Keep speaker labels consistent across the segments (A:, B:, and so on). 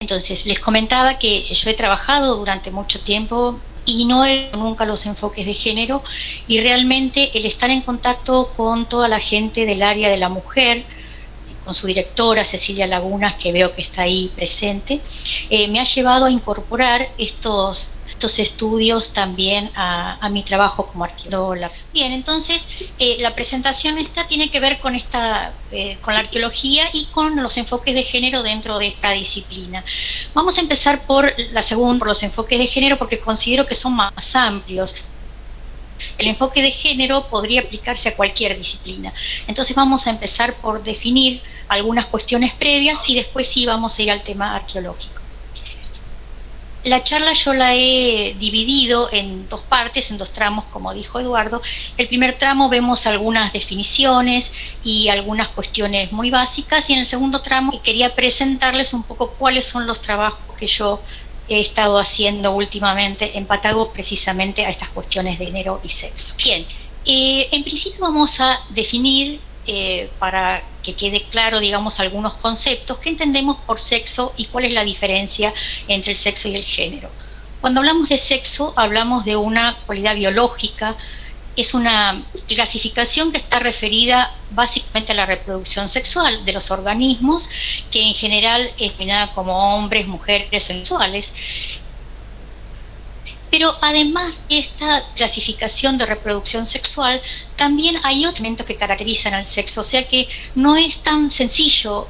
A: Entonces, les comentaba que yo he trabajado durante mucho tiempo y no he nunca los enfoques de género, y realmente el estar en contacto con toda la gente del área de la mujer, con su directora Cecilia Lagunas, que veo que está ahí presente, me ha llevado a incorporar estos estudios también a mi trabajo como arqueóloga. Bien, entonces la presentación esta tiene que ver con con la arqueología y con los enfoques de género dentro de esta disciplina. Vamos a empezar por por los enfoques de género, porque considero que son más amplios. El enfoque de género podría aplicarse a cualquier disciplina. Entonces vamos a empezar por definir algunas cuestiones previas y después sí vamos a ir al tema arqueológico. La charla yo la he dividido en dos partes, en dos tramos, como dijo Eduardo. El primer tramo vemos algunas definiciones y algunas cuestiones muy básicas, y en el segundo tramo quería presentarles un poco cuáles son los trabajos que yo he estado haciendo últimamente empatados precisamente a estas cuestiones de género y sexo. Bien, en principio vamos a definir, para que quede claro, digamos, algunos conceptos que entendemos por sexo y cuál es la diferencia entre el sexo y el género. Cuando hablamos de sexo, hablamos de una cualidad biológica. Es una clasificación que está referida básicamente a la reproducción sexual de los organismos, que en general es denominada como hombres, mujeres, sexuales. Pero además de esta clasificación de reproducción sexual, también hay otros elementos que caracterizan al sexo, o sea que no es tan sencillo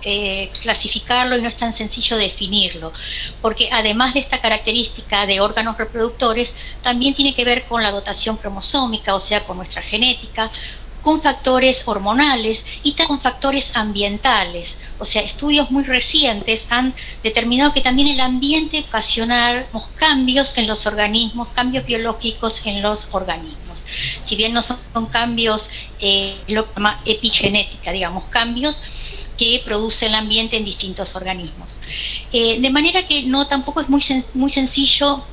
A: clasificarlo y no es tan sencillo definirlo, porque además de esta característica de órganos reproductores, también tiene que ver con la dotación cromosómica, o sea, con nuestra genética, con factores hormonales y también con factores ambientales. O sea, estudios muy recientes han determinado que también el ambiente ocasiona cambios en los organismos, cambios biológicos en los organismos. Si bien no son cambios, lo que se llama epigenética, digamos, cambios que produce el ambiente en distintos organismos. De manera que no tampoco es muy sencillo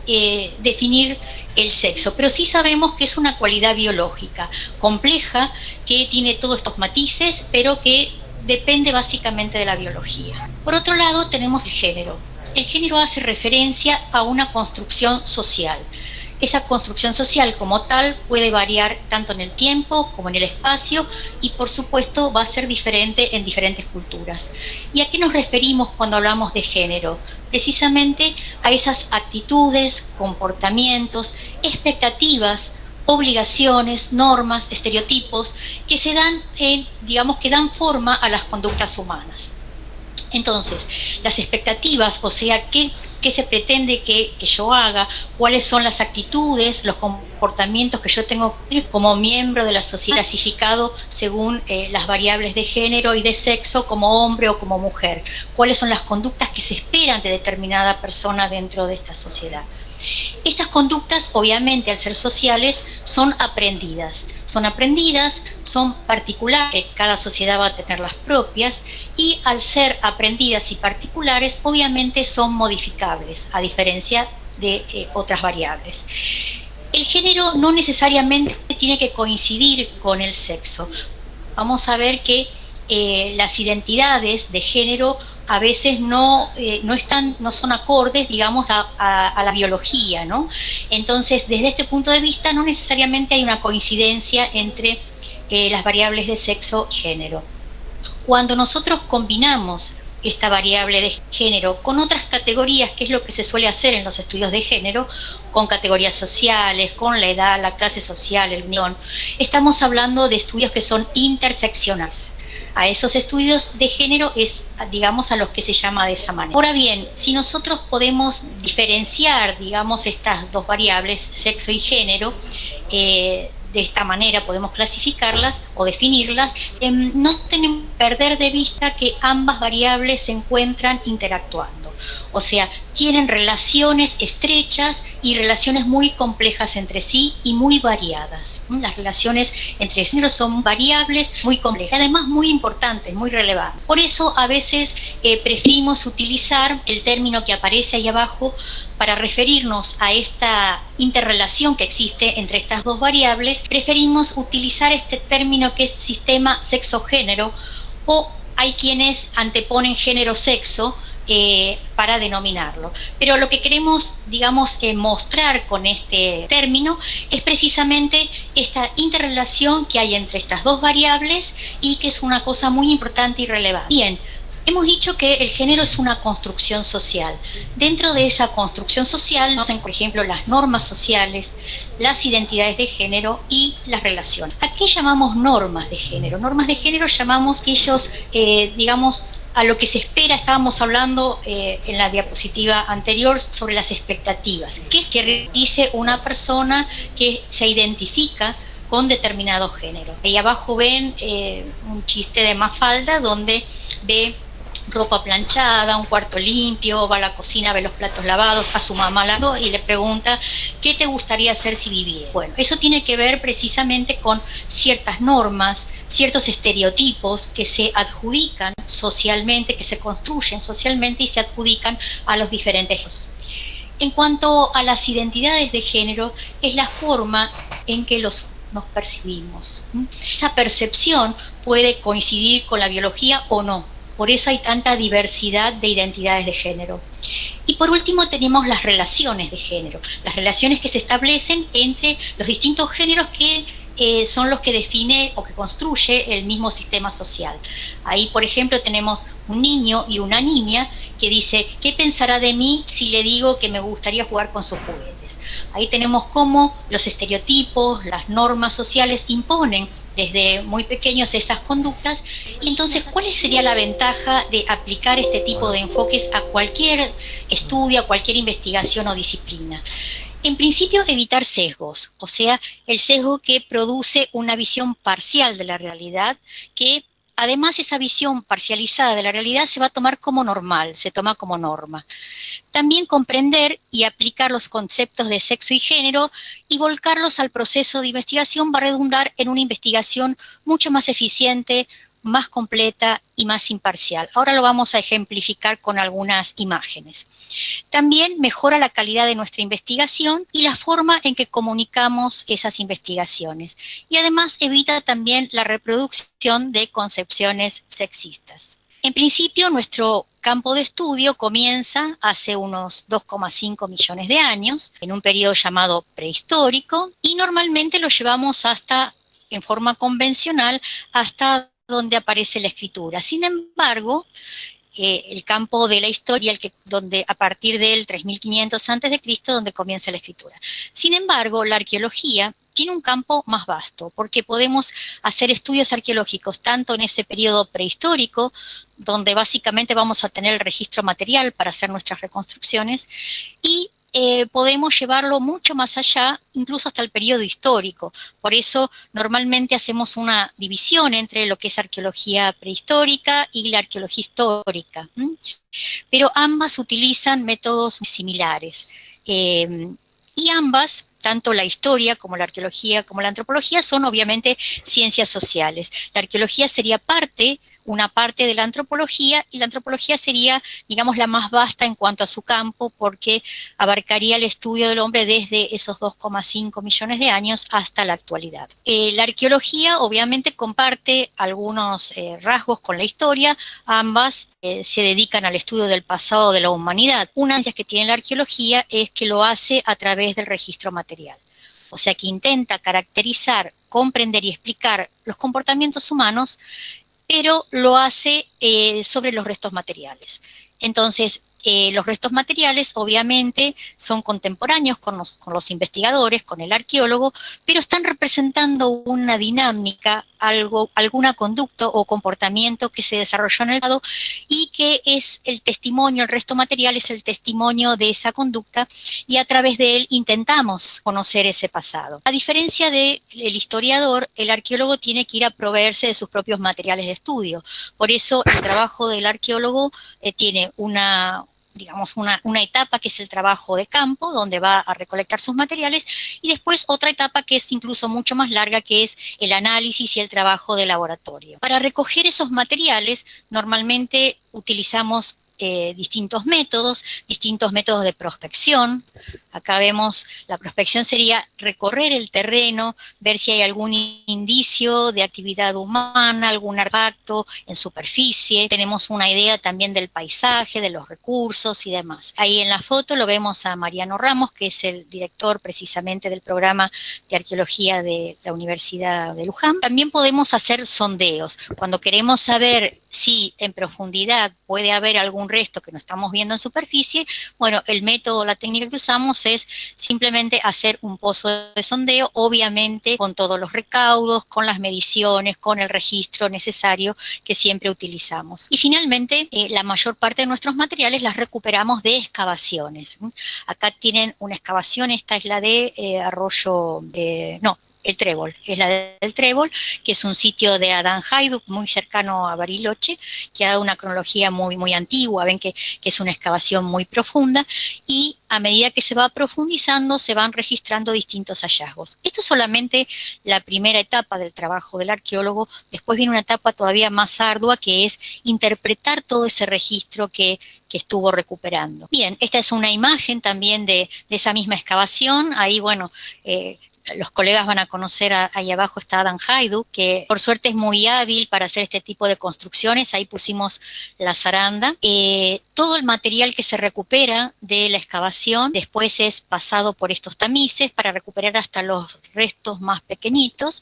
A: definir el sexo, pero sí sabemos que es una cualidad biológica compleja, que tiene todos estos matices, pero que depende básicamente de la biología. Por otro lado, tenemos el género. El género hace referencia a una construcción social. Esa construcción social como tal puede variar tanto en el tiempo como en el espacio, y por supuesto va a ser diferente en diferentes culturas. ¿Y a qué nos referimos cuando hablamos de género? Precisamente a esas actitudes, comportamientos, expectativas, obligaciones, normas, estereotipos que se dan, digamos, que dan forma a las conductas humanas. Entonces, las expectativas, o sea, qué se pretende que yo haga, cuáles son las actitudes, los comportamientos que yo tengo como miembro de la sociedad, clasificado según las variables de género y de sexo, como hombre o como mujer, cuáles son las conductas que se esperan de determinada persona dentro de esta sociedad. Estas conductas, obviamente, al ser sociales, son aprendidas, son particulares, cada sociedad va a tener las propias, y al ser aprendidas y particulares, obviamente son modificables, a diferencia de otras variables. El género no necesariamente tiene que coincidir con el sexo. Vamos a ver que las identidades de género a veces no son acordes, digamos, a la biología, ¿no? Entonces, desde este punto de vista, no necesariamente hay una coincidencia entre las variables de sexo y género. Cuando nosotros combinamos esta variable de género con otras categorías, que es lo que se suele hacer en los estudios de género, con categorías sociales, con la edad, la clase social, el unión, estamos hablando de estudios que son interseccionales. A esos estudios de género es, digamos, a los que se llama de esa manera. Ahora bien, si nosotros podemos diferenciar, digamos, estas dos variables, sexo y género, de esta manera podemos clasificarlas o definirlas, no tenemos que perder de vista que ambas variables se encuentran interactuando. O sea, tienen relaciones estrechas y relaciones muy complejas entre sí y muy variadas. Las relaciones entre géneros son variables, muy complejas, además muy importantes, muy relevantes. Por eso a veces preferimos utilizar el término que aparece ahí abajo para referirnos a esta interrelación que existe entre estas dos variables. Preferimos utilizar este término que es sistema sexo-género, o hay quienes anteponen género-sexo, para denominarlo. Pero lo que queremos, digamos, mostrar con este término es precisamente esta interrelación que hay entre estas dos variables y que es una cosa muy importante y relevante. Bien, hemos dicho que el género es una construcción social. Dentro de esa construcción social, por ejemplo, las normas sociales, las identidades de género y las relaciones. ¿A qué llamamos normas de género? Normas de género llamamos aquellos, digamos, a lo que se espera. Estábamos hablando en la diapositiva anterior sobre las expectativas. ¿Qué es que dice una persona que se identifica con determinado género? Ahí abajo ven un chiste de Mafalda donde ve ropa planchada, un cuarto limpio, va a la cocina, ve los platos lavados, a su mamá y le pregunta ¿qué te gustaría hacer si vivieras? Bueno, eso tiene que ver precisamente con ciertas normas, ciertos estereotipos que se adjudican socialmente, que se construyen socialmente y se adjudican a los diferentes géneros. En cuanto a las identidades de género, es la forma en que nos percibimos. Esa percepción puede coincidir con la biología o no. Por eso hay tanta diversidad de identidades de género. Y por último tenemos las relaciones de género, las relaciones que se establecen entre los distintos géneros que son los que define o que construye el mismo sistema social. Ahí, por ejemplo, tenemos un niño y una niña que dice, ¿qué pensará de mí si le digo que me gustaría jugar con sus juguetes? Ahí tenemos cómo los estereotipos, las normas sociales imponen desde muy pequeños esas conductas. Y entonces, ¿cuál sería la ventaja de aplicar este tipo de enfoques a cualquier estudio, a cualquier investigación o disciplina? En principio, evitar sesgos, o sea, el sesgo que produce una visión parcial de la realidad, que además esa visión parcializada de la realidad se va a tomar como normal, se toma como norma. También comprender y aplicar los conceptos de sexo y género y volcarlos al proceso de investigación va a redundar en una investigación mucho más eficiente, más completa y más imparcial. Ahora lo vamos a ejemplificar con algunas imágenes. También mejora la calidad de nuestra investigación y la forma en que comunicamos esas investigaciones. Y además evita también la reproducción de concepciones sexistas. En principio, nuestro campo de estudio comienza hace unos 2,5 millones de años, en un periodo llamado prehistórico, y normalmente lo llevamos hasta, en forma convencional, hasta donde aparece la escritura. Sin embargo, el campo de la historia, donde a partir del 3500 a.C., donde comienza la escritura. Sin embargo, la arqueología tiene un campo más vasto, porque podemos hacer estudios arqueológicos tanto en ese periodo prehistórico, donde básicamente vamos a tener el registro material para hacer nuestras reconstrucciones, y podemos llevarlo mucho más allá, incluso hasta el periodo histórico. Por eso normalmente hacemos una división entre lo que es arqueología prehistórica y la arqueología histórica. Pero ambas utilizan métodos similares. Y ambas, tanto la historia como la arqueología como la antropología, son obviamente ciencias sociales. La arqueología sería una parte de la antropología, y la antropología sería, digamos, la más vasta en cuanto a su campo, porque abarcaría el estudio del hombre desde esos 2,5 millones de años hasta la actualidad. La arqueología obviamente comparte algunos rasgos con la historia. Ambas se dedican al estudio del pasado de la humanidad. Una de las que tiene la arqueología es que lo hace a través del registro material. O sea, que intenta caracterizar, comprender y explicar los comportamientos humanos, pero lo hace sobre los restos materiales. Entonces, los restos materiales obviamente son contemporáneos con los investigadores, con el arqueólogo, pero están representando una dinámica, alguna conducta o comportamiento que se desarrolló en el pasado y que es el testimonio, el resto material es el testimonio de esa conducta, y a través de él intentamos conocer ese pasado. A diferencia del historiador, el arqueólogo tiene que ir a proveerse de sus propios materiales de estudio. Por eso el trabajo del arqueólogo tiene una etapa que es el trabajo de campo, donde va a recolectar sus materiales, y después otra etapa que es incluso mucho más larga, que es el análisis y el trabajo de laboratorio. Para recoger esos materiales, normalmente utilizamos distintos métodos de prospección, Acá vemos, la prospección sería recorrer el terreno, ver si hay algún indicio de actividad humana, algún artefacto en superficie. Tenemos una idea también del paisaje, de los recursos y demás. Ahí en la foto lo vemos a Mariano Ramos, que es el director precisamente del programa de arqueología de la Universidad de Luján. También podemos hacer sondeos. Cuando queremos saber si en profundidad puede haber algún resto que no estamos viendo en superficie, bueno, el método, la técnica que usamos es simplemente hacer un pozo de sondeo, obviamente con todos los recaudos, con las mediciones, con el registro necesario que siempre utilizamos. Y finalmente, la mayor parte de nuestros materiales las recuperamos de excavaciones. Acá tienen una excavación, esta es la de Arroyo, no, el Trébol, es la del Trébol, que es un sitio de Adán Hajduk, muy cercano a Bariloche, que ha dado una cronología muy antigua, ven que es una excavación muy profunda, y a medida que se va profundizando se van registrando distintos hallazgos. Esto es solamente la primera etapa del trabajo del arqueólogo. Después viene una etapa todavía más ardua, que es interpretar todo ese registro que estuvo recuperando. Bien, esta es una imagen también de esa misma excavación. Ahí, bueno, los colegas van a conocer, ahí abajo está Adán Hajduk, que por suerte es muy hábil para hacer este tipo de construcciones. Ahí pusimos la zaranda. Todo el material que se recupera de la excavación después es pasado por estos tamices para recuperar hasta los restos más pequeñitos.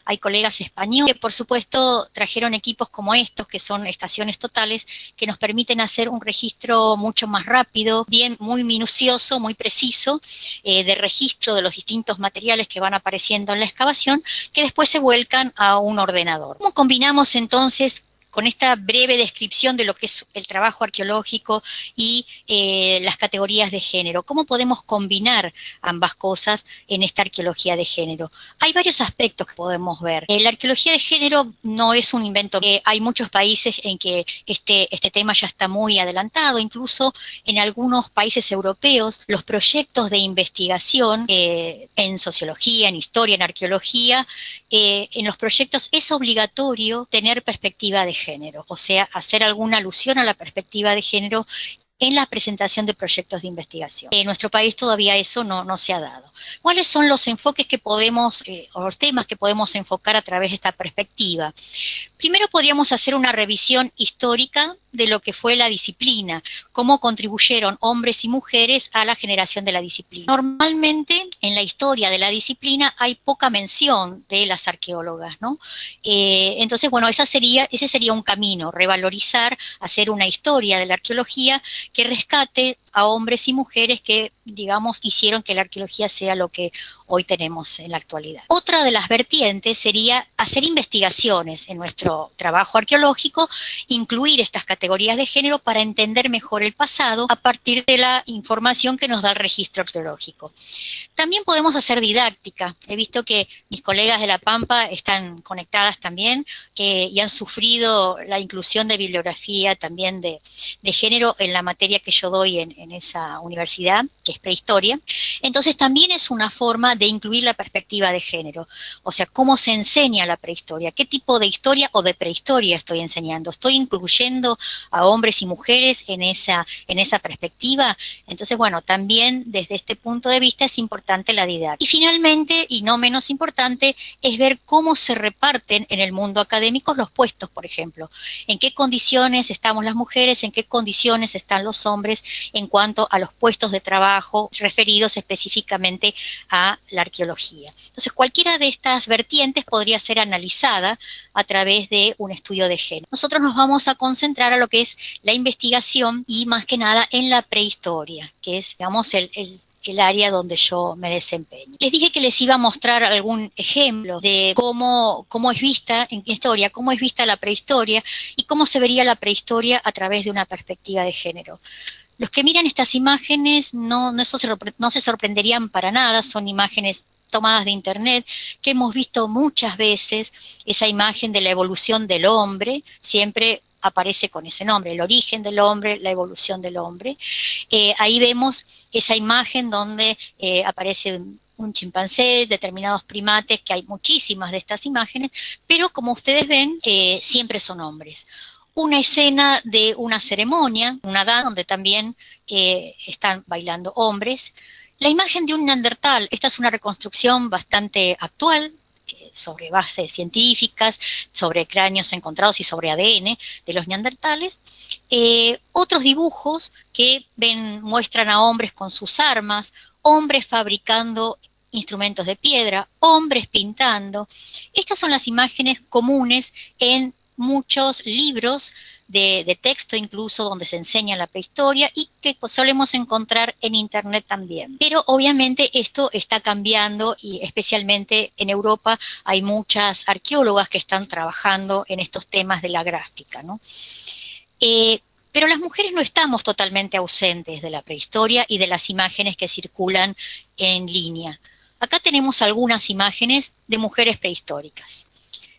A: Hay colegas españoles que por supuesto trajeron equipos como estos, que son estaciones totales, que nos permiten hacer un registro mucho más rápido, bien, muy minucioso, muy preciso, de registro de los distintos materiales que van apareciendo en la excavación, que después se vuelcan a un ordenador. ¿Cómo combinamos entonces con esta breve descripción de lo que es el trabajo arqueológico y las categorías de género? ¿Cómo podemos combinar ambas cosas en esta arqueología de género? Hay varios aspectos que podemos ver. La arqueología de género no es un invento. Hay muchos países en que este tema ya está muy adelantado, incluso en algunos países europeos los proyectos de investigación en sociología, en historia, en arqueología, en los proyectos es obligatorio tener perspectiva de género, o sea, hacer alguna alusión a la perspectiva de género en la presentación de proyectos de investigación. En nuestro país todavía eso no se ha dado. ¿Cuáles son los enfoques que podemos, o los temas que podemos enfocar a través de esta perspectiva? Primero podríamos hacer una revisión histórica de lo que fue la disciplina, cómo contribuyeron hombres y mujeres a la generación de la disciplina. Normalmente en la historia de la disciplina hay poca mención de las arqueólogas, ¿no? Entonces, bueno, ese sería un camino, revalorizar, hacer una historia de la arqueología que rescate a hombres y mujeres que, digamos, hicieron que la arqueología sea lo que hoy tenemos en la actualidad. Otra de las vertientes sería hacer investigaciones en nuestro trabajo arqueológico, incluir estas categorías de género para entender mejor el pasado a partir de la información que nos da el registro arqueológico. También podemos hacer didáctica. He visto que mis colegas de La Pampa están conectadas también y han sufrido la inclusión de bibliografía también de género en la materia que yo doy en esa universidad, que es prehistoria. Entonces también es una forma de incluir la perspectiva de género. O sea, cómo se enseña la prehistoria, qué tipo de historia o de prehistoria estoy enseñando. Estoy incluyendo a hombres y mujeres en esa perspectiva. Entonces, bueno, también desde este punto de vista es importante la didáctica. Y finalmente, y no menos importante, es ver cómo se reparten en el mundo académico los puestos, por ejemplo. En qué condiciones estamos las mujeres, en qué condiciones están los hombres en cuanto a los puestos de trabajo referidos específicamente a la arqueología. Entonces, cualquiera de estas vertientes podría ser analizada a través de un estudio de género. Nosotros nos vamos a concentrar a lo que es la investigación y más que nada en la prehistoria, que es, digamos, el área donde yo me desempeño. Les dije que les iba a mostrar algún ejemplo de cómo es vista en historia, cómo es vista la prehistoria y cómo se vería la prehistoria a través de una perspectiva de género. Los que miran estas imágenes no se sorprenderían para nada, son imágenes tomadas de internet, que hemos visto muchas veces, esa imagen de la evolución del hombre, siempre aparece con ese nombre, el origen del hombre, la evolución del hombre. Ahí vemos esa imagen donde aparece un chimpancé, determinados primates, que hay muchísimas de estas imágenes, pero como ustedes ven, siempre son hombres. Una escena de una ceremonia, una danza donde también están bailando hombres, La imagen de un neandertal, esta es una reconstrucción bastante actual, sobre bases científicas, sobre cráneos encontrados y sobre ADN de los neandertales. Otros dibujos que muestran a hombres con sus armas, hombres fabricando instrumentos de piedra, hombres pintando. Estas son las imágenes comunes en muchos libros de texto incluso donde se enseña la prehistoria y que solemos encontrar en internet también. Pero obviamente esto está cambiando y especialmente en Europa hay muchas arqueólogas que están trabajando en estos temas de la gráfica, ¿no? Pero las mujeres no estamos totalmente ausentes de la prehistoria y de las imágenes que circulan en línea. Acá tenemos algunas imágenes de mujeres prehistóricas.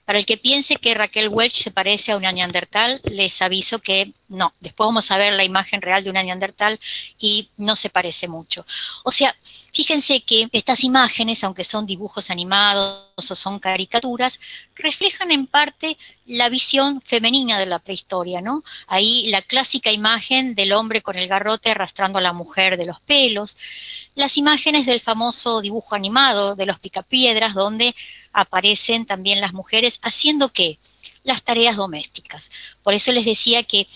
A: Para el que piense que Raquel Welch se parece a una neandertal, les aviso que no. Después vamos a ver la imagen real de una neandertal y no se parece mucho. O sea, fíjense que estas imágenes, aunque son dibujos animados o son caricaturas, reflejan en parte la visión femenina de la prehistoria, ¿no? Ahí la clásica imagen del hombre con el garrote arrastrando a la mujer de los pelos, las imágenes del famoso dibujo animado de los picapiedras, donde aparecen también las mujeres haciendo ¿qué? Las tareas domésticas. Por eso les decía que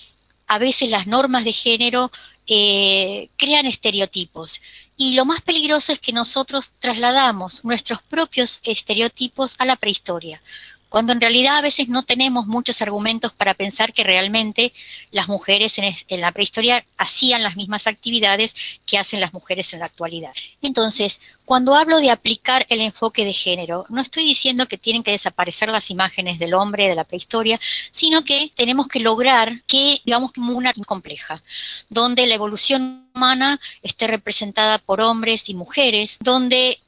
A: a veces las normas de género crean estereotipos. Y lo más peligroso es que nosotros trasladamos nuestros propios estereotipos a la prehistoria, cuando en realidad a veces no tenemos muchos argumentos para pensar que realmente las mujeres en la prehistoria hacían las mismas actividades que hacen las mujeres en la actualidad. Entonces, cuando hablo de aplicar el enfoque de género, no estoy diciendo que tienen que desaparecer las imágenes del hombre de la prehistoria, sino que tenemos que lograr que, digamos, como una compleja, donde la evolución humana esté representada por hombres y mujeres, donde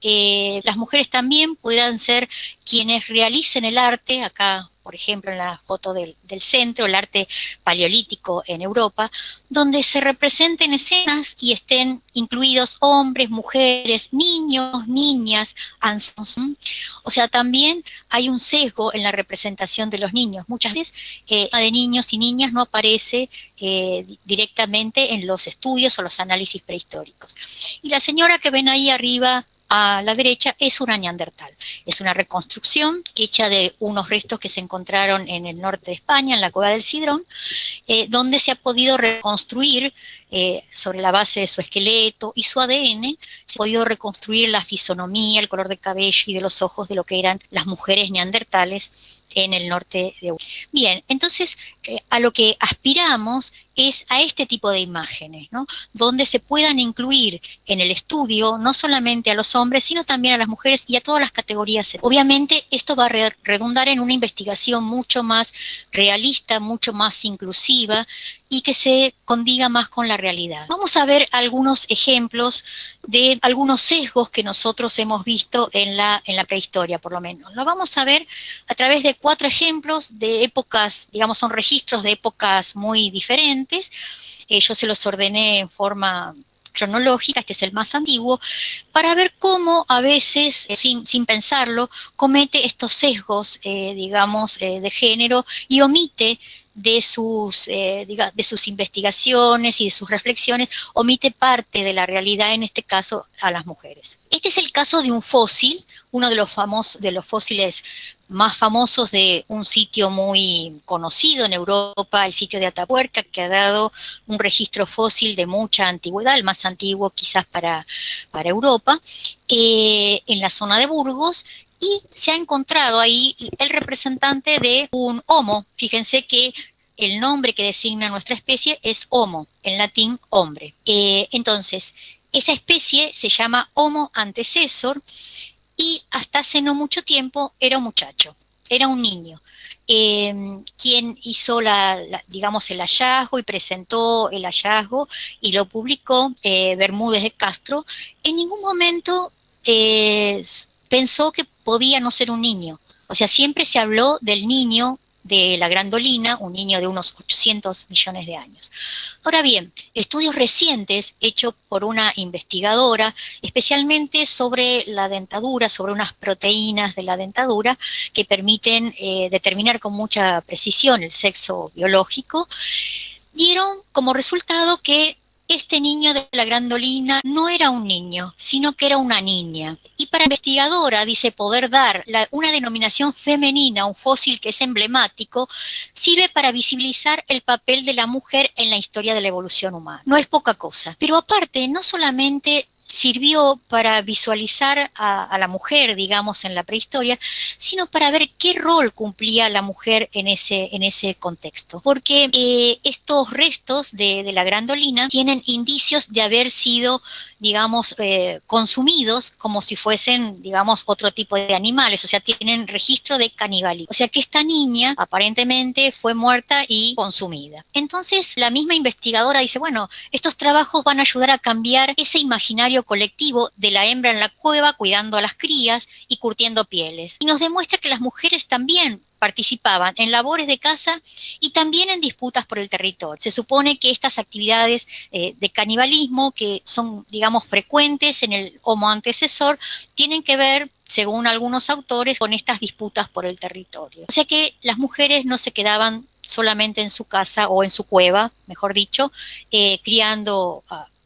A: las mujeres también puedan ser quienes realicen el arte, acá por ejemplo en la foto del centro, el arte paleolítico en Europa, donde se representen escenas y estén incluidos hombres, mujeres, niños, niñas, ancianos. O sea, también hay un sesgo en la representación de los niños. Muchas veces de niños y niñas no aparece directamente en los estudios o los análisis prehistóricos. Y la señora que ven ahí arriba a la derecha es una neandertal. Es una reconstrucción hecha de unos restos que se encontraron en el norte de España, en la cueva del Sidrón, donde se ha podido reconstruir sobre la base de su esqueleto y su ADN, se ha podido reconstruir la fisonomía, el color de cabello y de los ojos de lo que eran las mujeres neandertales en el norte de Europa. Bien, entonces a lo que aspiramos es a este tipo de imágenes, ¿no? Donde se puedan incluir en el estudio no solamente a los hombres, sino también a las mujeres y a todas las categorías. Obviamente esto va a redundar en una investigación mucho más realista, mucho más inclusiva y que se condiga más con la realidad. Vamos a ver algunos ejemplos de algunos sesgos que nosotros hemos visto en la prehistoria, por lo menos. Lo vamos a ver a través de 4 ejemplos de épocas, digamos, son registros de épocas muy diferentes. Yo se los ordené en forma cronológica, este es el más antiguo, para ver cómo a veces, sin pensarlo, comete estos sesgos, digamos, de género y omite de sus investigaciones y de sus reflexiones, omite parte de la realidad, en este caso, a las mujeres. Este es el caso de un fósil, uno de los fósiles más famosos de un sitio muy conocido en Europa, el sitio de Atapuerca, que ha dado un registro fósil de mucha antigüedad, el más antiguo quizás para Europa, en la zona de Burgos, y se ha encontrado ahí el representante de un homo. Fíjense que el nombre que designa nuestra especie es Homo, en latín hombre. Entonces, esa especie se llama Homo antecessor y hasta hace no mucho tiempo era un muchacho, era un niño. Quien hizo digamos, el hallazgo y presentó el hallazgo y lo publicó, Bermúdez de Castro, en ningún momento pensó que podía no ser un niño. O sea, siempre se habló del niño de la Grandolina, un niño de unos 800 millones de años. Ahora bien, estudios recientes hechos por una investigadora, especialmente sobre la dentadura, sobre unas proteínas de la dentadura que permiten determinar con mucha precisión el sexo biológico, dieron como resultado que este niño de la grandolina no era un niño, sino que era una niña. Y para la investigadora dice poder dar una denominación femenina a un fósil que es emblemático, sirve para visibilizar el papel de la mujer en la historia de la evolución humana. No es poca cosa. Pero aparte, no solamente sirvió para visualizar a la mujer, digamos, en la prehistoria, sino para ver qué rol cumplía la mujer en ese contexto. Porque estos restos de la grandolina tienen indicios de haber sido, digamos, consumidos como si fuesen, digamos, otro tipo de animales, o sea, tienen registro de canibalismo. O sea que esta niña aparentemente fue muerta y consumida. Entonces, la misma investigadora dice, bueno, estos trabajos van a ayudar a cambiar ese imaginario colectivo de la hembra en la cueva cuidando a las crías y curtiendo pieles. Y nos demuestra que las mujeres también participaban en labores de caza y también en disputas por el territorio. Se supone que estas actividades de canibalismo, que son, digamos, frecuentes en el Homo antecesor, tienen que ver, según algunos autores, con estas disputas por el territorio. O sea que las mujeres no se quedaban solamente en su casa o en su cueva, mejor dicho, criando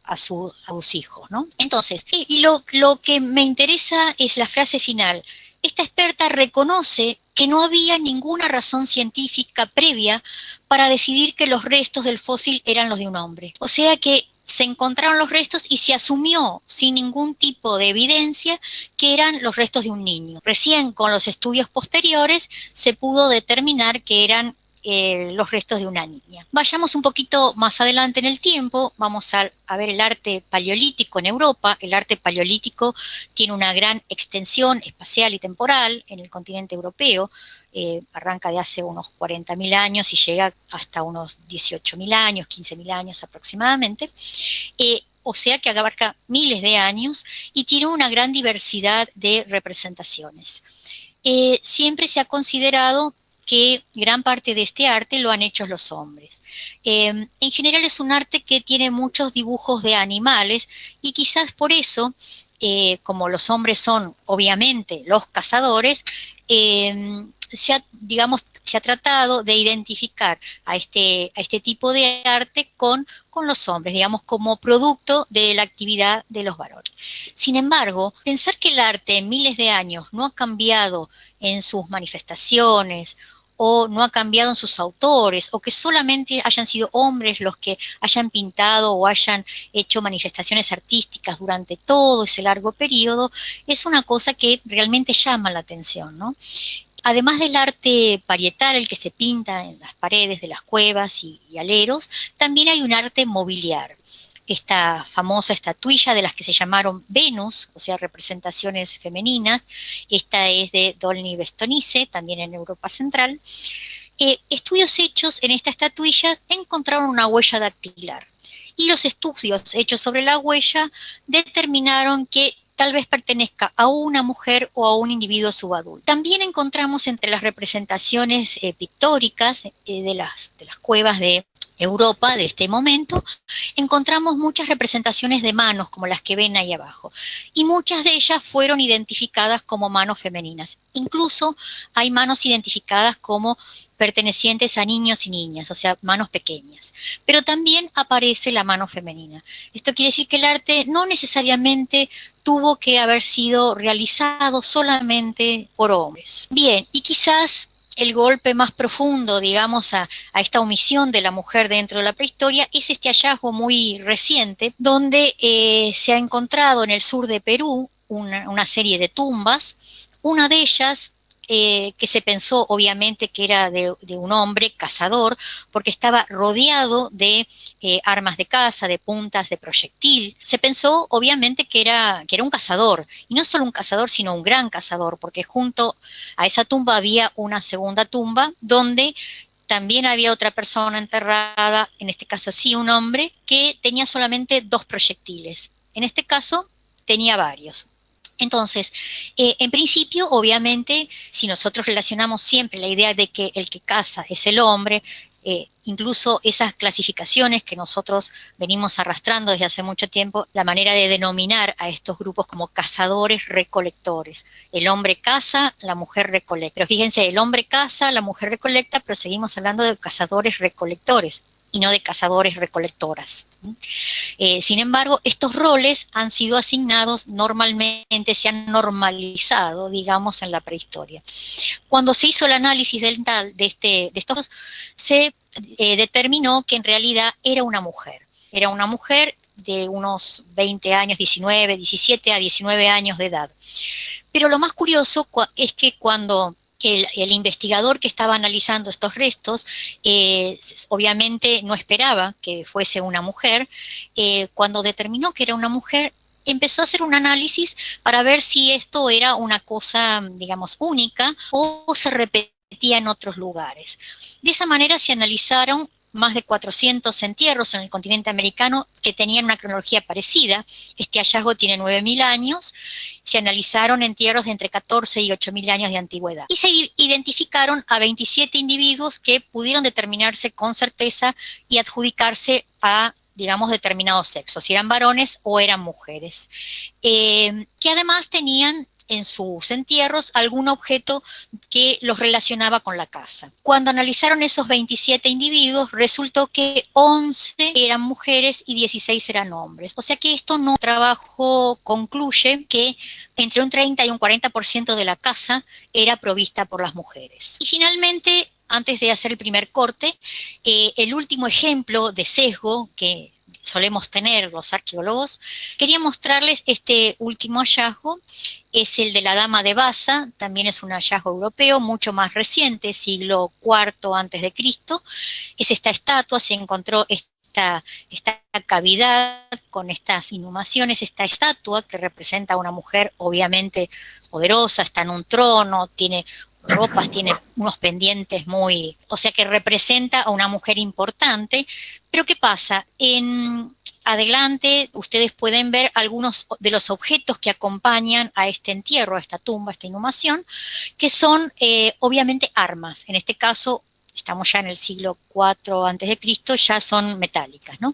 A: a sus hijos, ¿no? Entonces, y lo que me interesa es la frase final. Esta experta reconoce que no había ninguna razón científica previa para decidir que los restos del fósil eran los de un hombre. O sea que se encontraron los restos y se asumió sin ningún tipo de evidencia que eran los restos de un niño. Recién con los estudios posteriores se pudo determinar que eran los restos de una niña. Vayamos un poquito más adelante en el tiempo, vamos a ver el arte paleolítico en Europa. El arte paleolítico tiene una gran extensión espacial y temporal en el continente europeo, arranca de hace unos 40.000 años y llega hasta unos 18.000 años, 15.000 años aproximadamente, o sea que abarca miles de años y tiene una gran diversidad de representaciones. Siempre se ha considerado que gran parte de este arte lo han hecho los hombres. En general es un arte que tiene muchos dibujos de animales y quizás por eso, como los hombres son obviamente los cazadores, se ha tratado de identificar a este tipo de arte con los hombres, digamos, como producto de la actividad de los varones. Sin embargo, pensar que el arte en miles de años no ha cambiado en sus manifestaciones o no ha cambiado en sus autores, o que solamente hayan sido hombres los que hayan pintado o hayan hecho manifestaciones artísticas durante todo ese largo periodo, es una cosa que realmente llama la atención, ¿no? Además del arte parietal, el que se pinta en las paredes de las cuevas y aleros, también hay un arte mobiliar. Esta famosa estatuilla de las que se llamaron Venus, o sea, representaciones femeninas. Esta es de Dolny Bestonice, también en Europa Central. Estudios hechos en esta estatuilla encontraron una huella dactilar. Y los estudios hechos sobre la huella determinaron que tal vez pertenezca a una mujer o a un individuo subadulto. También encontramos entre las representaciones pictóricas de las cuevas de Europa de este momento, encontramos muchas representaciones de manos como las que ven ahí abajo, y muchas de ellas fueron identificadas como manos femeninas. Incluso hay manos identificadas como pertenecientes a niños y niñas, o sea, manos pequeñas. Pero también aparece la mano femenina. Esto quiere decir que el arte no necesariamente tuvo que haber sido realizado solamente por hombres. Bien, y quizás el golpe más profundo, digamos, a esta omisión de la mujer dentro de la prehistoria es este hallazgo muy reciente, donde se ha encontrado en el sur de Perú una serie de tumbas. Una de ellas, que se pensó obviamente que era de un hombre cazador, porque estaba rodeado de armas de caza, de puntas de proyectil. Se pensó obviamente que era un cazador, y no solo un cazador, sino un gran cazador, porque junto a esa tumba había una segunda tumba donde también había otra persona enterrada, en este caso sí un hombre, que tenía solamente 2 proyectiles. En este caso tenía varios. Entonces, en principio, obviamente, si nosotros relacionamos siempre la idea de que el que caza es el hombre, incluso esas clasificaciones que nosotros venimos arrastrando desde hace mucho tiempo, la manera de denominar a estos grupos como cazadores-recolectores. El hombre caza, la mujer recolecta. Pero fíjense, el hombre caza, la mujer recolecta, pero seguimos hablando de cazadores-recolectores y no de cazadores-recolectoras. Sin embargo, estos roles han sido asignados normalmente, se han normalizado, digamos, en la prehistoria. Cuando se hizo el análisis dental de estos, se determinó que en realidad era una mujer. Era una mujer de unos 20 años, 19, 17 a 19 años de edad. Pero lo más curioso es que cuando el investigador que estaba analizando estos restos, obviamente no esperaba que fuese una mujer, cuando determinó que era una mujer, empezó a hacer un análisis para ver si esto era una cosa, digamos, única o se repetía en otros lugares. De esa manera se analizaron más de 400 entierros en el continente americano que tenían una cronología parecida. Este hallazgo tiene 9.000 años. Se analizaron entierros de entre 14 y 8.000 años de antigüedad. Y se identificaron a 27 individuos que pudieron determinarse con certeza y adjudicarse a, digamos, determinados sexos, si eran varones o eran mujeres, que además tenían en sus entierros algún objeto que los relacionaba con la casa. Cuando analizaron esos 27 individuos, resultó que 11 eran mujeres y 16 eran hombres. O sea que esto no trabajo concluye que entre un 30 y un 40% de la casa era provista por las mujeres. Y finalmente, antes de hacer el primer corte, el último ejemplo de sesgo que solemos tener los arqueólogos, quería mostrarles este último hallazgo, es el de la Dama de Baza, también es un hallazgo europeo, mucho más reciente, siglo IV antes de Cristo. Es esta estatua, se encontró esta cavidad con estas inhumaciones, esta estatua que representa a una mujer obviamente poderosa, está en un trono, tiene ropas, tiene unos pendientes muy, o sea que representa a una mujer importante. Pero ¿qué pasa? En adelante ustedes pueden ver algunos de los objetos que acompañan a este entierro, a esta tumba, a esta inhumación, que son obviamente armas. En este caso, estamos ya en el siglo IV antes de Cristo, ya son metálicas, ¿no?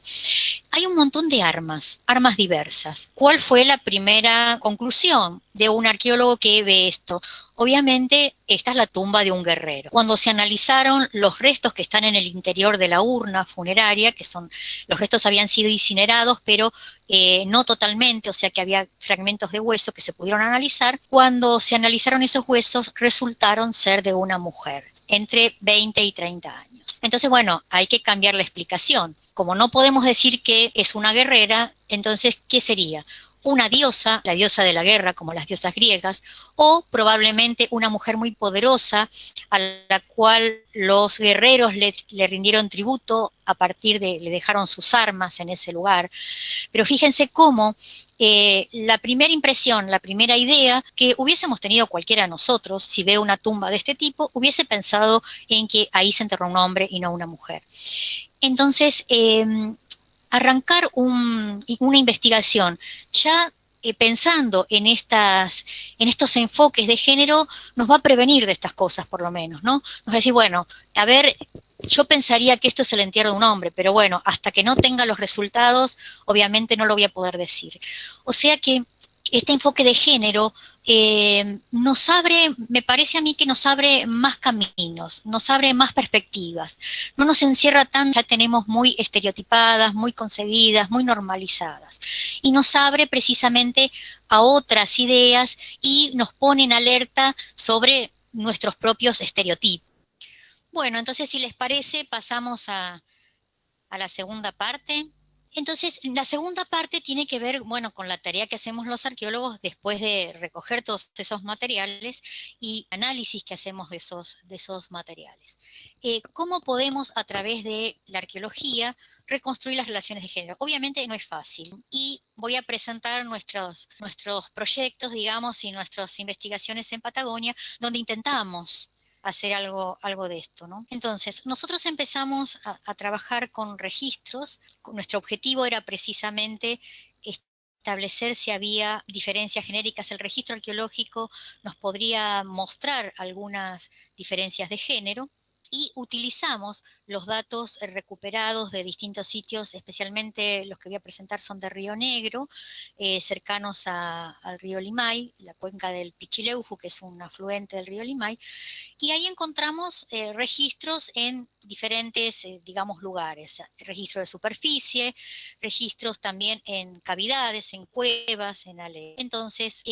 A: Hay un montón de armas, armas diversas. ¿Cuál fue la primera conclusión de un arqueólogo que ve esto? Obviamente, esta es la tumba de un guerrero. Cuando se analizaron los restos que están en el interior de la urna funeraria, que son, los restos habían sido incinerados, pero no totalmente, o sea que había fragmentos de hueso que se pudieron analizar. Cuando se analizaron esos huesos, resultaron ser de una mujer, entre 20 y 30 años. Entonces, bueno, hay que cambiar la explicación. Como no podemos decir que es una guerrera, entonces, ¿qué sería? Una diosa, la diosa de la guerra, como las diosas griegas, o probablemente una mujer muy poderosa a la cual los guerreros le rindieron tributo a partir de, le dejaron sus armas en ese lugar. Pero fíjense cómo la primera impresión, la primera idea que hubiésemos tenido cualquiera de nosotros, si ve una tumba de este tipo, hubiese pensado en que ahí se enterró un hombre y no una mujer. Entonces, arrancar una investigación ya pensando en estos enfoques de género nos va a prevenir de estas cosas, por lo menos, ¿no? Nos va a decir, bueno, a ver, yo pensaría que esto es el entierro de un hombre, pero bueno, hasta que no tenga los resultados, obviamente no lo voy a poder decir. O sea que este enfoque de género nos abre, me parece a mí que nos abre más caminos, nos abre más perspectivas, no nos encierra tanto, ya tenemos muy estereotipadas, muy concebidas, muy normalizadas, y nos abre precisamente a otras ideas y nos pone en alerta sobre nuestros propios estereotipos. Bueno, entonces si les parece, pasamos a la segunda parte. Entonces, la segunda parte tiene que ver, bueno, con la tarea que hacemos los arqueólogos después de recoger todos esos materiales y análisis que hacemos de esos materiales. ¿Cómo podemos, a través de la arqueología, reconstruir las relaciones de género? Obviamente no es fácil y voy a presentar nuestros proyectos, digamos, y nuestras investigaciones en Patagonia, donde intentamos hacer algo de esto, ¿no? Entonces, nosotros empezamos a trabajar con registros. Nuestro objetivo era precisamente establecer si había diferencias genéricas. El registro arqueológico nos podría mostrar algunas diferencias de género. y utilizamos los datos recuperados de distintos sitios, especialmente los que voy a presentar son de Río Negro, cercanos al río Limay, la cuenca del Pichileufu, que es un afluente del río Limay, y ahí encontramos registros en diferentes, digamos, lugares. Registro de superficie, registros también en cavidades, en cuevas, en aletas. Entonces,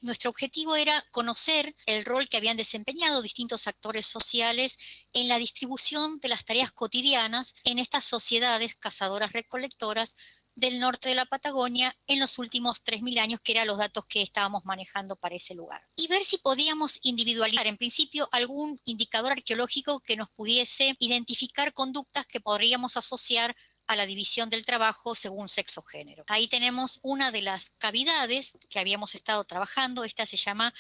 A: nuestro objetivo era conocer el rol que habían desempeñado distintos actores sociales en la distribución de las tareas cotidianas en estas sociedades cazadoras-recolectoras del norte de la Patagonia en los últimos 3.000 años, que eran los datos que estábamos manejando para ese lugar. Y ver si podíamos individualizar, en principio, algún indicador arqueológico que nos pudiese identificar conductas que podríamos asociar a la división del trabajo según sexo o género. Ahí tenemos una de las cavidades que habíamos estado trabajando. Esta se llama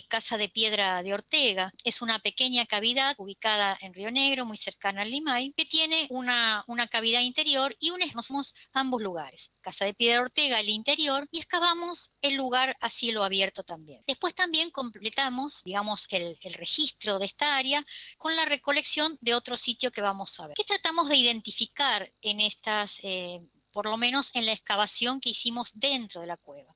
A: Casa de Piedra de Ortega. Es una pequeña cavidad ubicada en Río Negro, muy cercana al Limay, que tiene una cavidad interior y unimos ambos lugares. Casa de Piedra de Ortega, el interior, y excavamos el lugar a cielo abierto también. Después también completamos, digamos, el registro de esta área con la recolección de otro sitio que vamos a ver. ¿Qué tratamos de identificar en estas, por lo menos en la excavación que hicimos dentro de la cueva?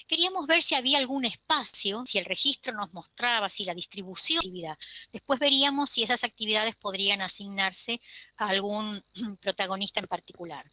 A: Queríamos ver si había algún espacio, si el registro nos mostraba, si la distribución de actividad. Después veríamos si esas actividades podrían asignarse a algún protagonista en particular.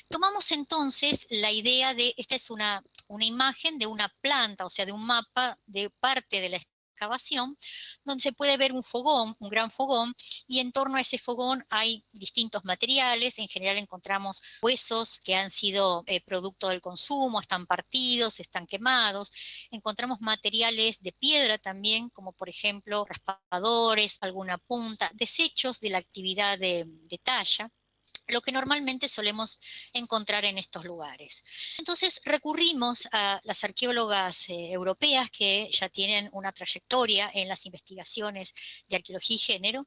A: Tomamos entonces la idea de, esta es una imagen de una planta, o sea, de un mapa de parte de la excavación, donde se puede ver un fogón, un gran fogón, y en torno a ese fogón hay distintos materiales. En general encontramos huesos que han sido producto del consumo, están partidos, están quemados. Encontramos materiales de piedra también, como por ejemplo raspadores, alguna punta, desechos de la actividad de talla, lo que normalmente solemos encontrar en estos lugares. Entonces recurrimos a las arqueólogas europeas que ya tienen una trayectoria en las investigaciones de arqueología y género,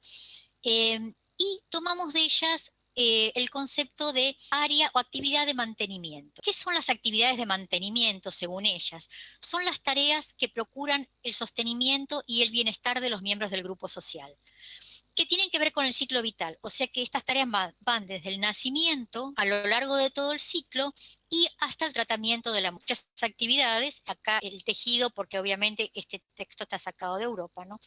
A: y tomamos de ellas el concepto de área o actividad de mantenimiento. ¿Qué son las actividades de mantenimiento según ellas? Son las tareas que procuran el sostenimiento y el bienestar de los miembros del grupo social, que tienen que ver con el ciclo vital. O sea que estas tareas van desde el nacimiento a lo largo de todo el ciclo y hasta el tratamiento de las muchas actividades. Acá el tejido, porque obviamente este texto está sacado de Europa, ¿no?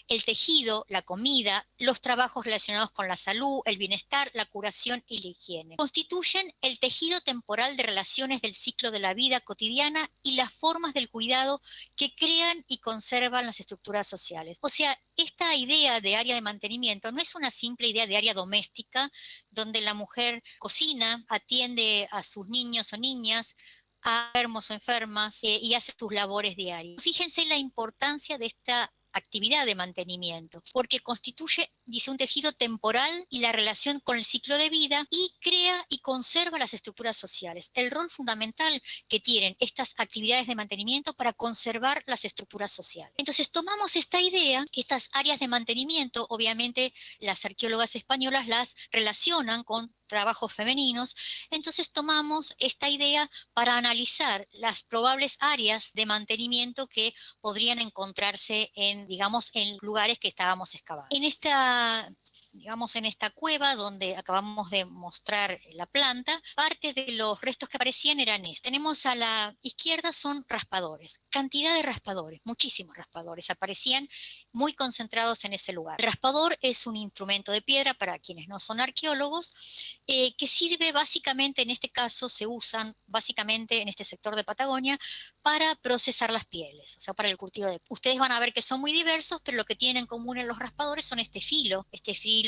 A: El tejido, la comida, los trabajos relacionados con la salud, el bienestar, la curación y la higiene. Constituyen el tejido temporal de relaciones del ciclo de la vida cotidiana y las formas del cuidado que crean y conservan las estructuras sociales. O sea, esta idea de área de mantenimiento no es una simple idea de área doméstica, donde la mujer cocina, atiende a sus niños o niñas, a enfermos o enfermas, y hace sus labores diarias. Fíjense la importancia de esta actividad de mantenimiento, porque constituye, dice, un tejido temporal y la relación con el ciclo de vida, y crea y conserva las estructuras sociales. El rol fundamental que tienen estas actividades de mantenimiento para conservar las estructuras sociales. Entonces tomamos esta idea, estas áreas de mantenimiento, obviamente las arqueólogas españolas las relacionan con trabajos femeninos. Entonces tomamos esta idea para analizar las probables áreas de mantenimiento que podrían encontrarse en, digamos, en lugares que estábamos excavando. En esta, digamos, en esta cueva donde acabamos de mostrar la planta, parte de los restos que aparecían eran estos. Tenemos a la izquierda son raspadores, cantidad de raspadores, muchísimos raspadores, aparecían muy concentrados en ese lugar. El raspador es un instrumento de piedra, para quienes no son arqueólogos, que sirve básicamente, en este caso se usan básicamente en este sector de Patagonia, para procesar las pieles, o sea, para el curtido de... Ustedes van a ver que son muy diversos, pero lo que tienen en común en los raspadores son este filo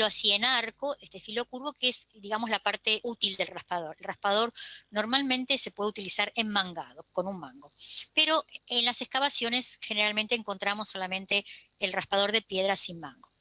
A: así en arco, este filo curvo, que es, digamos, la parte útil del raspador. El raspador normalmente se puede utilizar enmangado, con un mango, pero en las excavaciones generalmente encontramos solamente el raspador de piedra sin mango.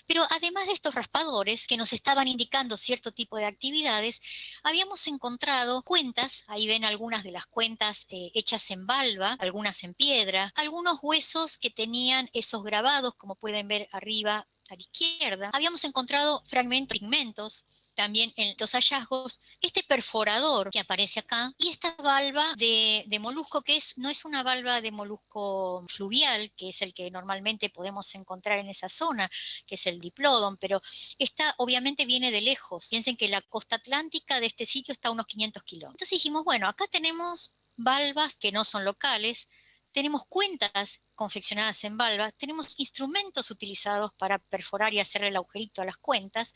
A: Pero además de estos raspadores que nos estaban indicando cierto tipo de actividades, habíamos encontrado cuentas, ahí ven algunas de las cuentas hechas en balva, algunas en piedra, algunos huesos que tenían esos grabados, como pueden ver arriba a la izquierda, habíamos encontrado pigmentos, también en los hallazgos, este perforador que aparece acá y esta valva de molusco que no es una valva de molusco fluvial, que es el que normalmente podemos encontrar en esa zona, que es el diplodon, pero esta obviamente viene de lejos. Piensen que la costa atlántica de este sitio está a unos 500 kilómetros. Entonces dijimos, bueno, acá tenemos valvas que no son locales, tenemos cuentas confeccionadas en valva, tenemos instrumentos utilizados para perforar y hacer el agujerito a las cuentas.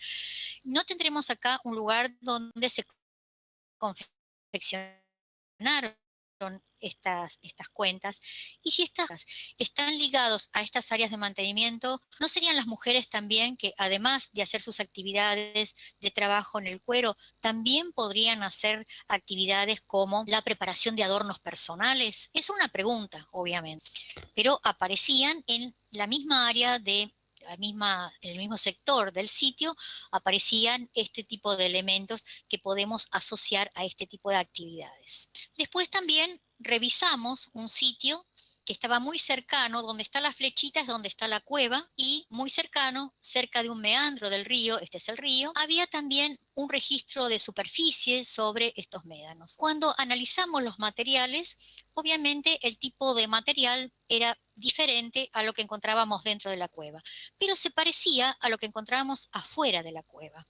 A: No tendremos acá un lugar donde se confeccionaron estas cuentas, y si estas están ligados a estas áreas de mantenimiento, ¿no serían las mujeres también que, además de hacer sus actividades de trabajo en el cuero, también podrían hacer actividades como la preparación de adornos personales? Es una pregunta, obviamente, pero aparecían en la misma área en el mismo sector del sitio, aparecían este tipo de elementos que podemos asociar a este tipo de actividades. Después también revisamos un sitio que estaba muy cercano, donde está la flechita es donde está la cueva, y muy cercano, cerca de un meandro del río, este es el río, había también un registro de superficie sobre estos médanos. Cuando analizamos los materiales, obviamente el tipo de material era diferente a lo que encontrábamos dentro de la cueva, pero se parecía a lo que encontrábamos afuera de la cueva.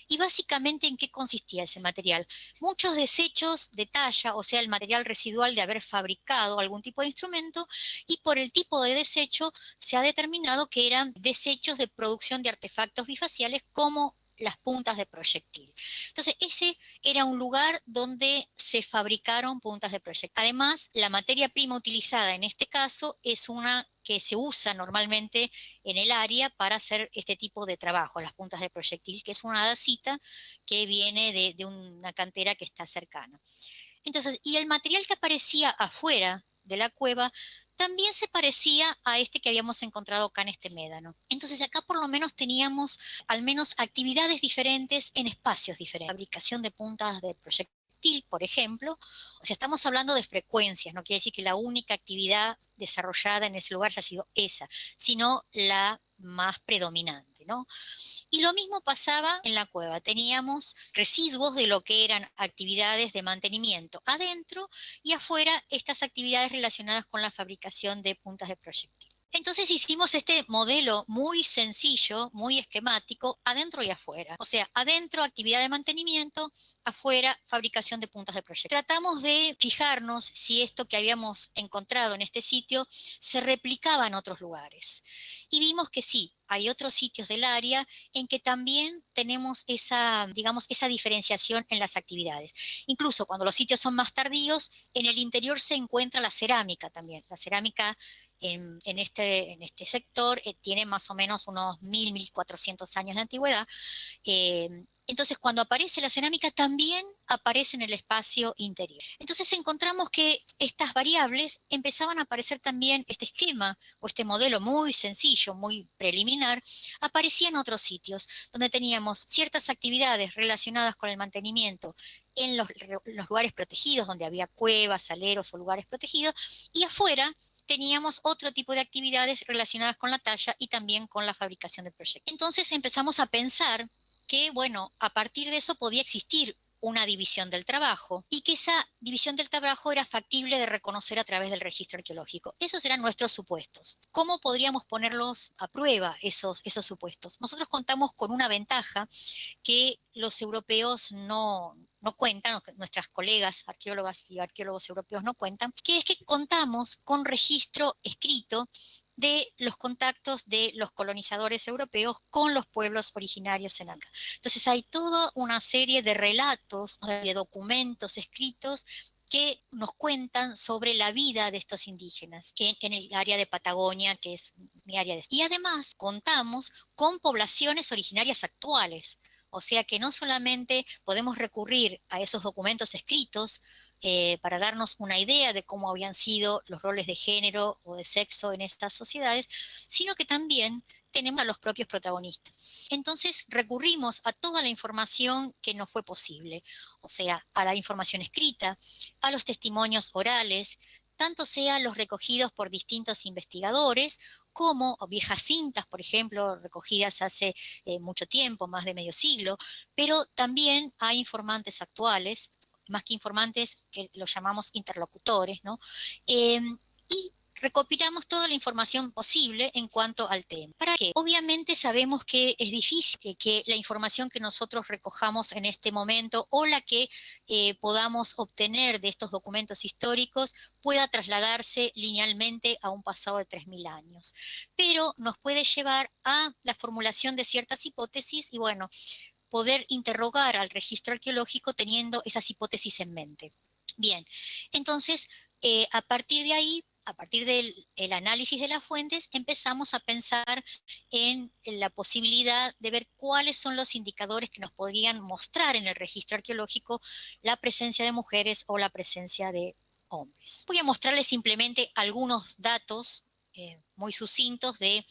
A: Y básicamente, ¿en qué consistía ese material? Muchos desechos de talla, o sea, el material residual de haber fabricado algún tipo de instrumento, y por el tipo de desecho se ha determinado que eran desechos de producción de artefactos bifaciales como las puntas de proyectil. Entonces, ese era un lugar donde se fabricaron puntas de proyectil. Además, la materia prima utilizada en este caso es una que se usa normalmente en el área para hacer este tipo de trabajo, las puntas de proyectil, que es una dacita que viene de una cantera que está cercana. Entonces, y el material que aparecía afuera de la cueva también se parecía a este que habíamos encontrado acá en este médano. Entonces acá por lo menos teníamos al menos actividades diferentes en espacios diferentes. Fabricación de puntas de proyectil, por ejemplo. O sea, estamos hablando de frecuencias, no quiere decir que la única actividad desarrollada en ese lugar haya sido esa, sino la más predominante, ¿no? Y lo mismo pasaba en la cueva. Teníamos residuos de lo que eran actividades de mantenimiento adentro, y afuera estas actividades relacionadas con la fabricación de puntas de proyectil. Entonces hicimos este modelo muy sencillo, muy esquemático, adentro y afuera. O sea, adentro actividad de mantenimiento, afuera fabricación de puntas de proyectil. Tratamos de fijarnos si esto que habíamos encontrado en este sitio se replicaba en otros lugares. Y vimos que sí, hay otros sitios del área en que también tenemos esa, digamos, esa diferenciación en las actividades. Incluso cuando los sitios son más tardíos, en el interior se encuentra la cerámica también. La cerámica en este sector tiene más o menos unos 1400 años de antigüedad. Entonces, cuando aparece la cerámica, también aparece en el espacio interior. Entonces, encontramos que estas variables empezaban a aparecer también, este esquema o este modelo muy sencillo, muy preliminar, aparecía en otros sitios, donde teníamos ciertas actividades relacionadas con el mantenimiento en los lugares protegidos, donde había cuevas, saleros o lugares protegidos, y afuera teníamos otro tipo de actividades relacionadas con la talla y también con la fabricación de proyectos. Entonces empezamos a pensar que, bueno, a partir de eso podía existir una división del trabajo y que esa división del trabajo era factible de reconocer a través del registro arqueológico. Esos eran nuestros supuestos. ¿Cómo podríamos ponerlos a prueba esos supuestos? Nosotros contamos con una ventaja que los europeos no cuentan, nuestras colegas arqueólogas y arqueólogos europeos no cuentan, que es que contamos con registro escrito de los contactos de los colonizadores europeos con los pueblos originarios en América. Entonces hay toda una serie de relatos, de documentos escritos que nos cuentan sobre la vida de estos indígenas en el área de Patagonia, que es mi área de... Y además contamos con poblaciones originarias actuales, o sea que no solamente podemos recurrir a esos documentos escritos para darnos una idea de cómo habían sido los roles de género o de sexo en estas sociedades, sino que también tenemos a los propios protagonistas. Entonces recurrimos a toda la información que nos fue posible, o sea, a la información escrita, a los testimonios orales, tanto sean los recogidos por distintos investigadores, como viejas cintas, por ejemplo, recogidas hace mucho tiempo, más de medio siglo, pero también hay informantes actuales, más que informantes, que los llamamos interlocutores, ¿no? Y recopilamos toda la información posible en cuanto al tema. ¿Para qué? Obviamente sabemos que es difícil que la información que nosotros recojamos en este momento o la que podamos obtener de estos documentos históricos pueda trasladarse linealmente a un pasado de 3.000 años. Pero nos puede llevar a la formulación de ciertas hipótesis y, bueno, poder interrogar al registro arqueológico teniendo esas hipótesis en mente. Bien, entonces, a partir de ahí, a partir del análisis de las fuentes, empezamos a pensar en la posibilidad de ver cuáles son los indicadores que nos podrían mostrar en el registro arqueológico la presencia de mujeres o la presencia de hombres. Voy a mostrarles simplemente algunos datos muy sucintos de,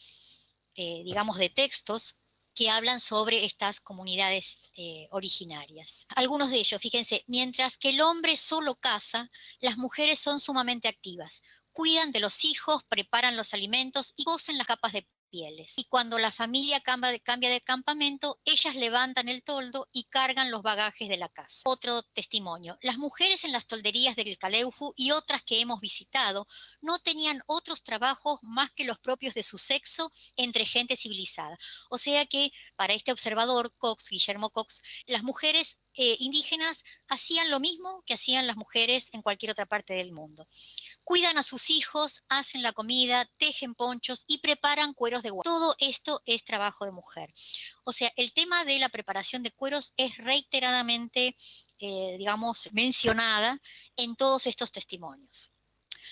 A: digamos, de textos que hablan sobre estas comunidades originarias. Algunos de ellos, fíjense, mientras que el hombre solo caza, las mujeres son sumamente activas. Cuidan de los hijos, preparan los alimentos y cosen las capas de pieles. Y cuando la familia cambia de campamento, ellas levantan el toldo y cargan los bagajes de la casa. Otro testimonio. Las mujeres en las tolderías del Caleufu y otras que hemos visitado no tenían otros trabajos más que los propios de su sexo entre gente civilizada. O sea que para este observador, Guillermo Cox, las mujeres indígenas hacían lo mismo que hacían las mujeres en cualquier otra parte del mundo. Cuidan a sus hijos, hacen la comida, tejen ponchos y preparan cueros de guardia. Todo esto es trabajo de mujer. O sea, el tema de la preparación de cueros es reiteradamente, digamos, mencionada en todos estos testimonios.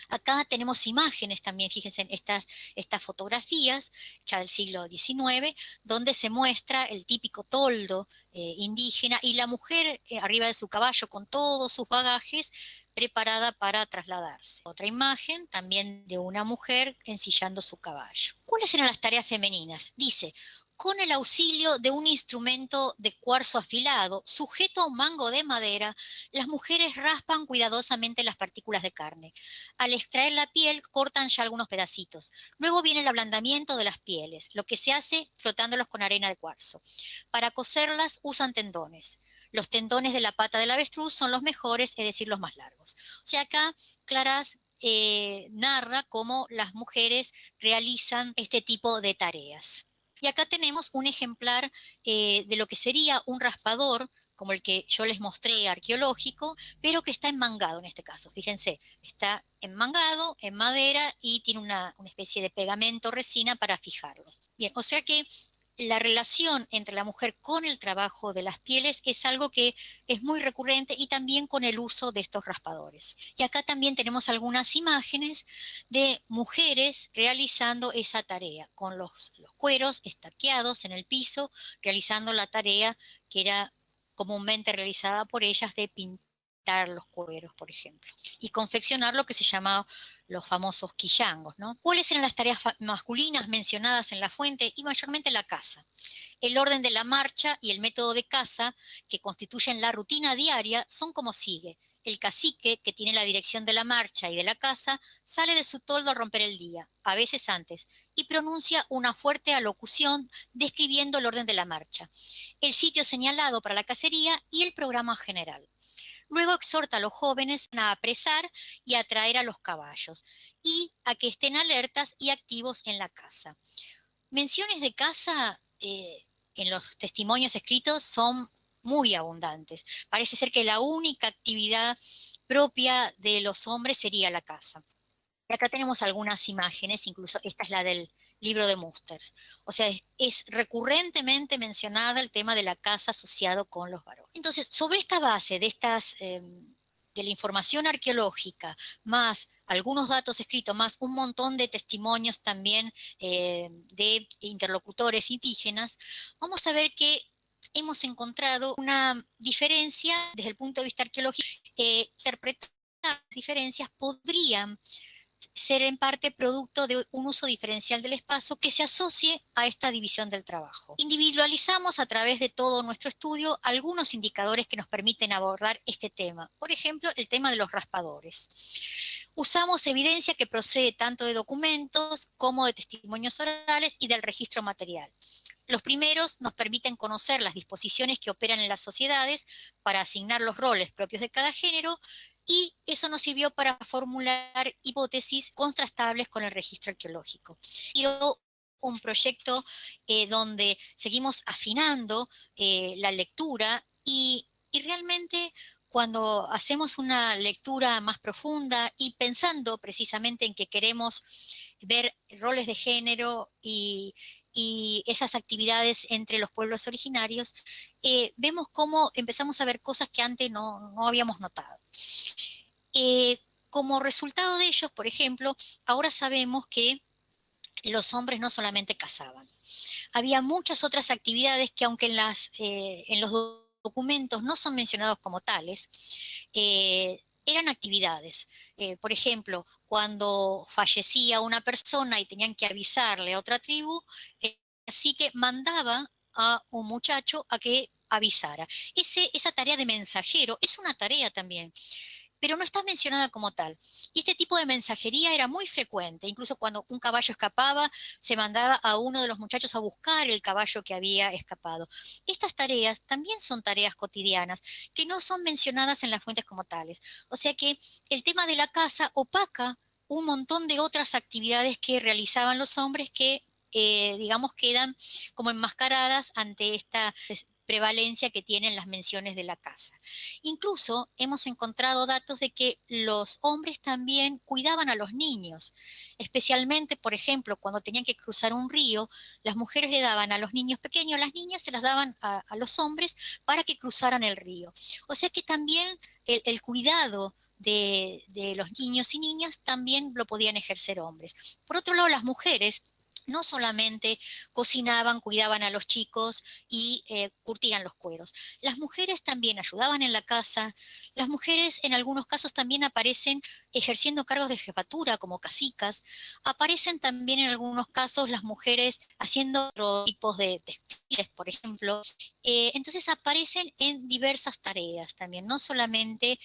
A: Acá tenemos imágenes también, fíjense en estas fotografías, ya del siglo XIX, donde se muestra el típico toldo indígena y la mujer arriba de su caballo con todos sus bagajes preparada para trasladarse. Otra imagen también de una mujer ensillando su caballo. ¿Cuáles eran las tareas femeninas? Dice, con el auxilio de un instrumento de cuarzo afilado, sujeto a un mango de madera, las mujeres raspan cuidadosamente las partículas de carne. Al extraer la piel, cortan ya algunos pedacitos. Luego viene el ablandamiento de las pieles, lo que se hace frotándolos con arena de cuarzo. Para coserlas usan tendones. Los tendones de la pata del avestruz son los mejores, es decir, los más largos. O sea, acá Clarás narra cómo las mujeres realizan este tipo de tareas. Y acá tenemos un ejemplar de lo que sería un raspador, como el que yo les mostré arqueológico, pero que está enmangado en este caso. Fíjense, está enmangado en madera y tiene una especie de pegamento resina para fijarlo. Bien, o sea que la relación entre la mujer con el trabajo de las pieles es algo que es muy recurrente y también con el uso de estos raspadores. Y acá también tenemos algunas imágenes de mujeres realizando esa tarea, con los cueros estaqueados en el piso, realizando la tarea que era comúnmente realizada por ellas de pintar los cueros, por ejemplo, y confeccionar lo que se llamaba los famosos quillangos, ¿no? ¿Cuáles eran las tareas masculinas mencionadas en la fuente? Y mayormente la caza. El orden de la marcha y el método de caza que constituyen la rutina diaria son como sigue. El cacique, que tiene la dirección de la marcha y de la caza, sale de su toldo a romper el día, a veces antes, y pronuncia una fuerte alocución describiendo el orden de la marcha, el sitio señalado para la cacería y el programa general. Luego exhorta a los jóvenes a apresar y a atraer a los caballos y a que estén alertas y activos en la caza. Menciones de caza en los testimonios escritos son muy abundantes. Parece ser que la única actividad propia de los hombres sería la caza. Y acá tenemos algunas imágenes, incluso esta es la del libro de Musters. O sea, es recurrentemente mencionada el tema de la caza asociado con los varones. Entonces, sobre esta base de de la información arqueológica, más algunos datos escritos, más un montón de testimonios también de interlocutores indígenas, vamos a ver que hemos encontrado una diferencia desde el punto de vista arqueológico. Interpretar las diferencias podrían ser en parte producto de un uso diferencial del espacio que se asocie a esta división del trabajo. Individualizamos a través de todo nuestro estudio algunos indicadores que nos permiten abordar este tema. Por ejemplo, el tema de los raspadores. Usamos evidencia que procede tanto de documentos como de testimonios orales y del registro material. Los primeros nos permiten conocer las disposiciones que operan en las sociedades para asignar los roles propios de cada género, y eso nos sirvió para formular hipótesis contrastables con el registro arqueológico. Y un proyecto donde seguimos afinando la lectura y realmente cuando hacemos una lectura más profunda y pensando precisamente en que queremos ver roles de género y esas actividades entre los pueblos originarios, vemos cómo empezamos a ver cosas que antes no habíamos notado. Como resultado de ellos, por ejemplo, ahora sabemos que los hombres no solamente cazaban. Había muchas otras actividades que aunque en los documentos no son mencionados como tales, eran actividades. Por ejemplo, cuando fallecía una persona y tenían que avisarle a otra tribu, así que mandaba a un muchacho a que avisara. Esa tarea de mensajero es una tarea también, pero no está mencionada como tal. Y este tipo de mensajería era muy frecuente, incluso cuando un caballo escapaba, se mandaba a uno de los muchachos a buscar el caballo que había escapado. Estas tareas también son tareas cotidianas, que no son mencionadas en las fuentes como tales. O sea que el tema de la caza opaca un montón de otras actividades que realizaban los hombres que, digamos, quedan como enmascaradas ante esta prevalencia que tienen las menciones de la caza. Incluso hemos encontrado datos de que los hombres también cuidaban a los niños, especialmente, por ejemplo, cuando tenían que cruzar un río, las mujeres le daban a los niños pequeños, las niñas se las daban a los hombres para que cruzaran el río. O sea que también el cuidado de los niños y niñas también lo podían ejercer hombres. Por otro lado, las mujeres no solamente cocinaban, cuidaban a los chicos y curtían los cueros. Las mujeres también ayudaban en la casa. Las mujeres en algunos casos también aparecen ejerciendo cargos de jefatura como cacicas. Aparecen también en algunos casos las mujeres haciendo otros tipos de textiles, por ejemplo. Entonces aparecen en diversas tareas también, no solamente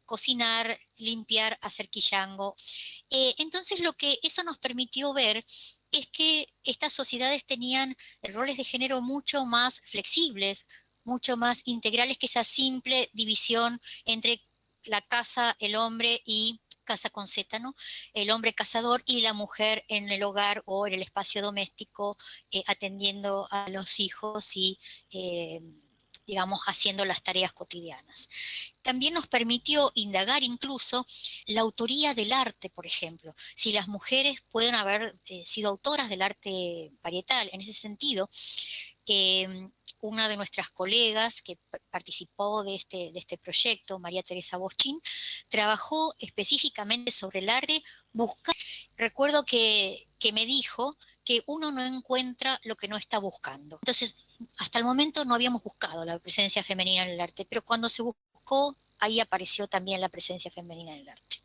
A: cocinar, limpiar, hacer quillango. Entonces lo que eso nos permitió ver es que estas sociedades tenían roles de género mucho más flexibles, mucho más integrales que esa simple división entre la casa, el hombre y casa con Z, ¿no? El hombre cazador y la mujer en el hogar o en el espacio doméstico atendiendo a los hijos y digamos, haciendo las tareas cotidianas. También nos permitió indagar incluso la autoría del arte, por ejemplo. Si las mujeres pueden haber sido autoras del arte parietal, en ese sentido, una de nuestras colegas que participó de este proyecto, María Teresa Boschín, trabajó específicamente sobre el arte. Recuerdo que me dijo que uno no encuentra lo que no está buscando. Entonces, hasta el momento no habíamos buscado la presencia femenina en el arte, pero cuando se buscó, ahí apareció también la presencia femenina en el arte.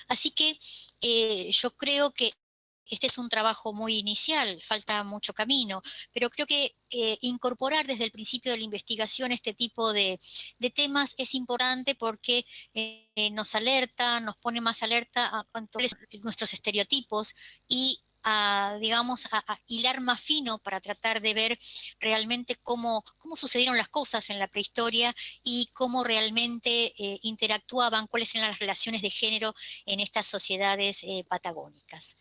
A: Así que yo creo que este es un trabajo muy inicial, falta mucho camino, pero creo que incorporar desde el principio de la investigación este tipo de temas es importante porque nos alerta, nos pone más alerta a cuanto a nuestros estereotipos y digamos, a hilar más fino para tratar de ver realmente cómo sucedieron las cosas en la prehistoria y cómo realmente interactuaban, cuáles eran las relaciones de género en estas sociedades patagónicas.